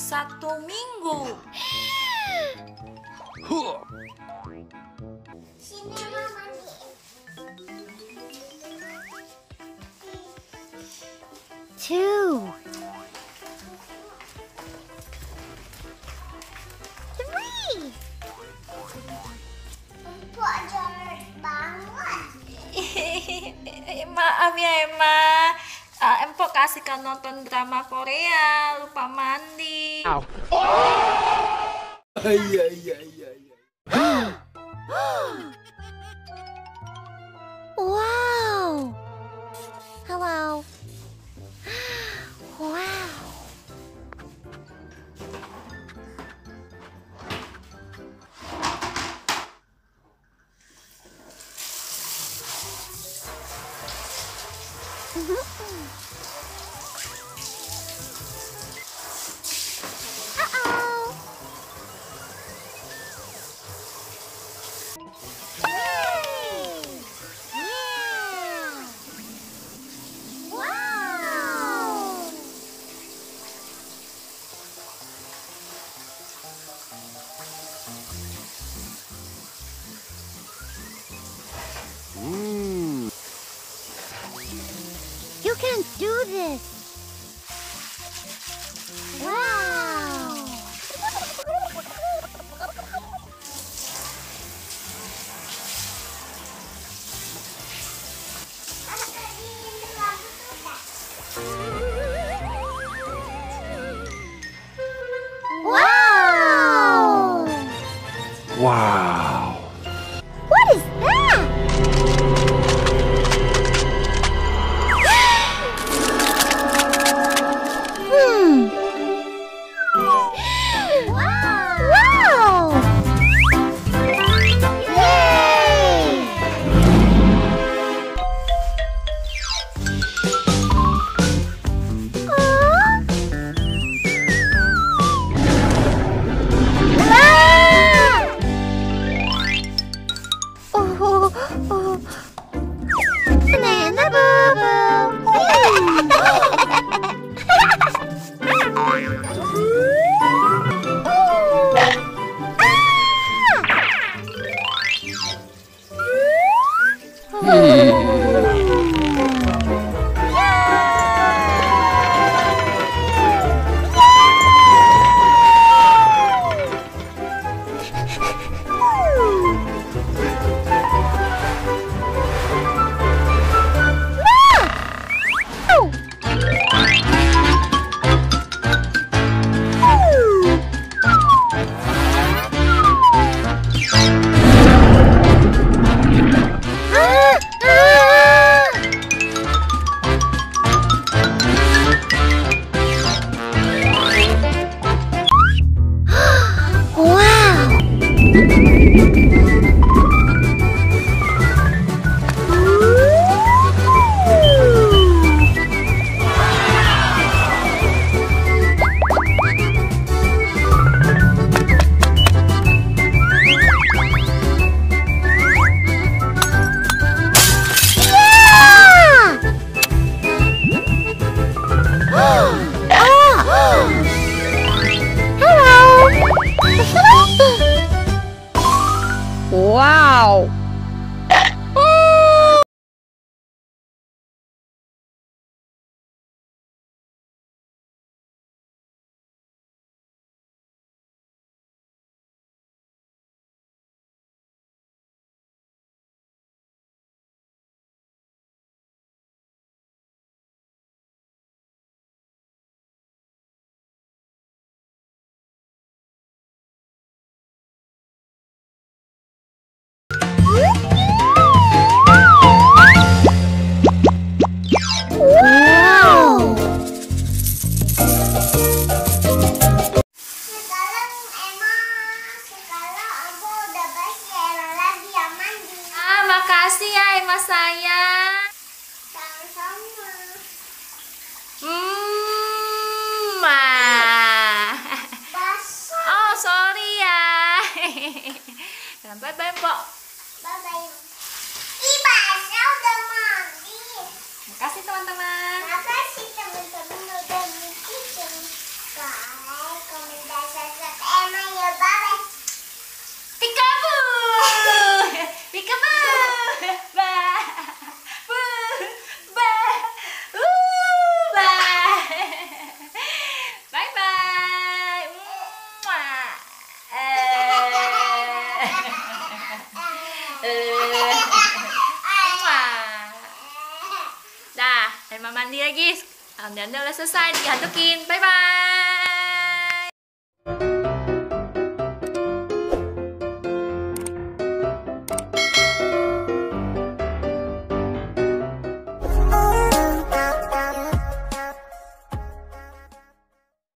1 minggu. Sini Mama mandi. 2, 3. Empok jorok banget. Maaf ya Emma, Empok kasihkan nonton drama Korea, lupa mandi. Iya. Wow. Hello. Wow. Uh-oh. Yay! Yeah! Wow! You can do this. Wow! Wow. What is that? Wow! Yay! Banana Wow! Makasih ya Emma sayang. Sama-sama. Basah. Oh sorry ya. Bye-bye Mbok. Bye-bye. Ih, basah udah mandi. Makasih teman-teman. Makasih teman-teman udah bikin. Bye. Wah. Dah, Emma mandi lagi. Anda udah selesai dihadukin. Bye bye.